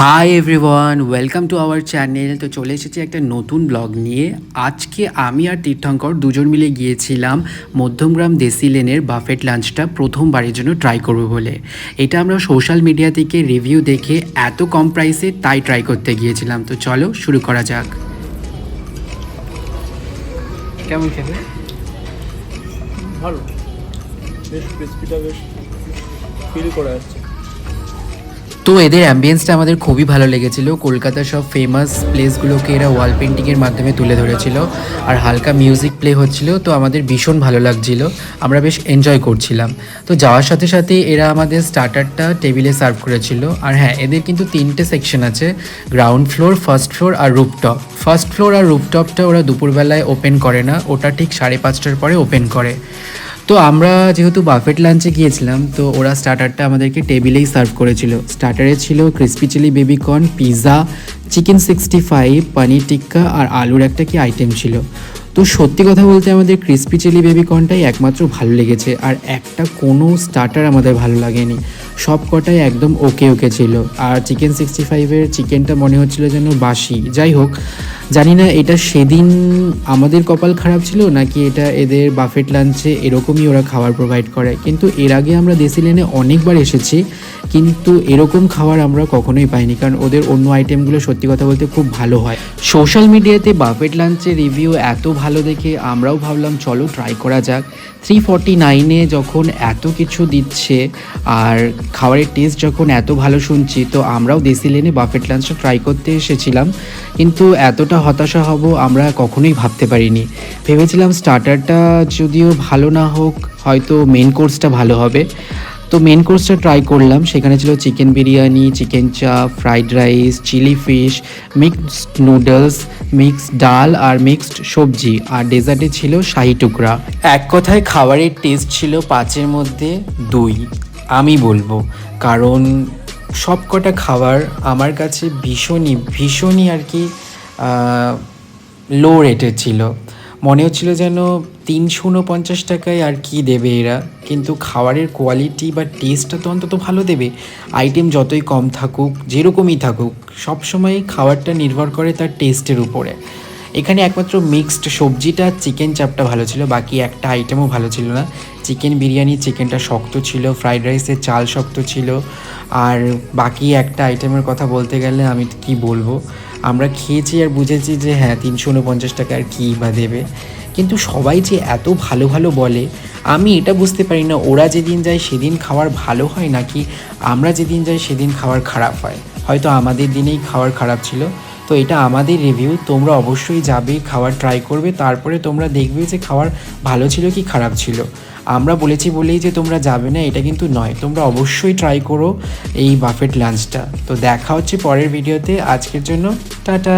Hi everyone, welcome to our channel. তো চলে এসেছি একটা নতুন ব্লগ নিয়ে। আজকে আমি আর তীর্থঙ্কর দুজন মিলে গিয়েছিলাম মধ্যমগ্রাম দেশি লেনের বাফেট লাঞ্চটা প্রথমবারের জন্য ট্রাই করব বলে। এটা আমরা সোশ্যাল মিডিয়া থেকে রিভিউ দেখে এত কম প্রাইসে তাই ট্রাই করতে গিয়েছিলাম। তো চলো শুরু করা যাক। কেমন খেতে? ভালো, বেশ ক্রিসপিটা বেশ ফিল করা যাচ্ছে। তো এদের অ্যাম্বিয়েন্সটা আমাদের খুবই ভালো লেগেছিল। কলকাতার সব ফেমাস প্লেসগুলোকে এরা ওয়াল পেন্টিংয়ের মাধ্যমে তুলে ধরেছিল, আর হালকা মিউজিক প্লে হচ্ছিল। তো আমাদের ভীষণ ভালো লাগছিল, আমরা বেশ এনজয় করছিলাম। তো যাওয়ার সাথে সাথে এরা আমাদের স্টার্টারটা টেবিলে সার্ভ করেছিল। আর হ্যাঁ, এদের কিন্তু 3টে সেকশন আছে, গ্রাউন্ড ফ্লোর, ফার্স্ট ফ্লোর আর রুফটপ। ফার্স্ট ফ্লোর আর রুফটপটা ওরা দুপুরবেলায় ওপেন করে না, ওটা ঠিক 5:30টার পরে ওপেন করে। তো আমরা যেহেতু বাফেট লাঞ্চে গিয়েছিলাম, তো ওরা স্টার্টারটা আমাদেরকে টেবিলেই সার্ভ করেছিল। স্টার্টারে ছিল crispy chilli baby corn, pizza, chicken 65, paneer tikka আর আলুর একটা কি আইটেম ছিল। তো সত্যি কথা বলতে আমাদের ক্রিসপি চিলি বেবিকর্নটাই একমাত্র ভালো লেগেছে, আর একটা কোনো স্টার্টার আমাদের ভালো লাগেনি। সব কটাই একদম ওকে ওকে ছিল। আর চিকেন 65-এর চিকেনটা মনে হচ্ছিল যেন বাসি। যাই হোক, জানি না এটা সেদিন আমাদের কপাল খারাপ ছিল নাকি এটা এদের বাফেট লাঞ্চে এরকমই ওরা খাবার প্রোভাইড করে। কিন্তু এর আগে আমরা দেশি লেনে অনেকবার এসেছি, কিন্তু এরকম খাবার আমরা কখনোই পাইনি, কারণ ওদের অন্য আইটেমগুলো সত্যি কথা বলতে খুব ভালো হয়। সোশ্যাল মিডিয়াতে বাফেট লাঞ্চের রিভিউ এত ভালো দেখে আমরাও ভাবলাম চলো ট্রাই করা যাক। 349-এ যখন এত কিছু দিচ্ছে আর খাবারের টেস্ট যখন এত ভালো শুনছি, তো আমরাও দেশি লেনে বাফেট লাঞ্চটা ট্রাই করতে এসেছিলাম। কিন্তু এতটা হতাশা হব আমরা কখনোই ভাবতে পারিনি। ভেবেছিলাম স্টার্টারটা যদিও ভালো না হোক, হয়তো মেন কোর্সটা ভালো হবে। তো মেন কোর্সটা ট্রাই করলাম, সেখানে ছিল chicken biryani, chicken chaap, fried rice, chilli fish, mixed noodles, mixed ডাল আর মিক্সড সবজি, আর ডেজার্টে ছিল শাহি টুকরা। এক কথায় খাবারের টেস্ট ছিল 5-এর মধ্যে 2 আমি বলবো, কারণ সব কটা খাবার আমার কাছে ভীষণই আর কি লো রেটের ছিল। মনে হচ্ছিল যেন 349 টাকায় আর কি দেবে এরা, কিন্তু খাবারের কোয়ালিটি বা টেস্টটা তো অন্তত ভালো দেবে। আইটেম যতই কম থাকুক, যেরকমই থাকুক, সবসময় খাবারটা নির্ভর করে তার টেস্টের উপরে। এখানে একমাত্র মিক্সড সবজিটা চিকেন চাপটা ভালো ছিল, বাকি একটা আইটেমও ভালো ছিল না। চিকেন বিরিয়ানি চিকেনটা শক্ত ছিল, ফ্রাইড রাইসের চাল শক্ত ছিল, আর বাকি একটা আইটেমের কথা বলতে গেলে আমি কি বলবো, আমরা খেয়েছি আর বুঝেছি যে হ্যাঁ 349 টাকা আর কী বা দেবে। কিন্তু সবাই যে এত ভালো ভালো বলে, আমি এটা বুঝতে পারি না ওরা যেদিন যায় সেদিন খাবার ভালো হয় নাকি আমরা যেদিন যাই সেদিন খাবার খারাপ হয়। হয়তো আমাদের দিনেই খাবার খারাপ ছিল। তো এটা আমাদের রিভিউ, তোমরা অবশ্যই যাবে, খাবার ট্রাই করবে, তারপরে তোমরা দেখবে যে খাবার ভালো ছিল কি খারাপ ছিল। আমরা বলেছি বলেই যে তোমরা যাবে না এটা কিন্তু নয়, তোমরা অবশ্যই ট্রাই করো এই বাফেট লাঞ্চটা। তো দেখা হচ্ছে পরের ভিডিওতে, আজকের জন্য টাটা।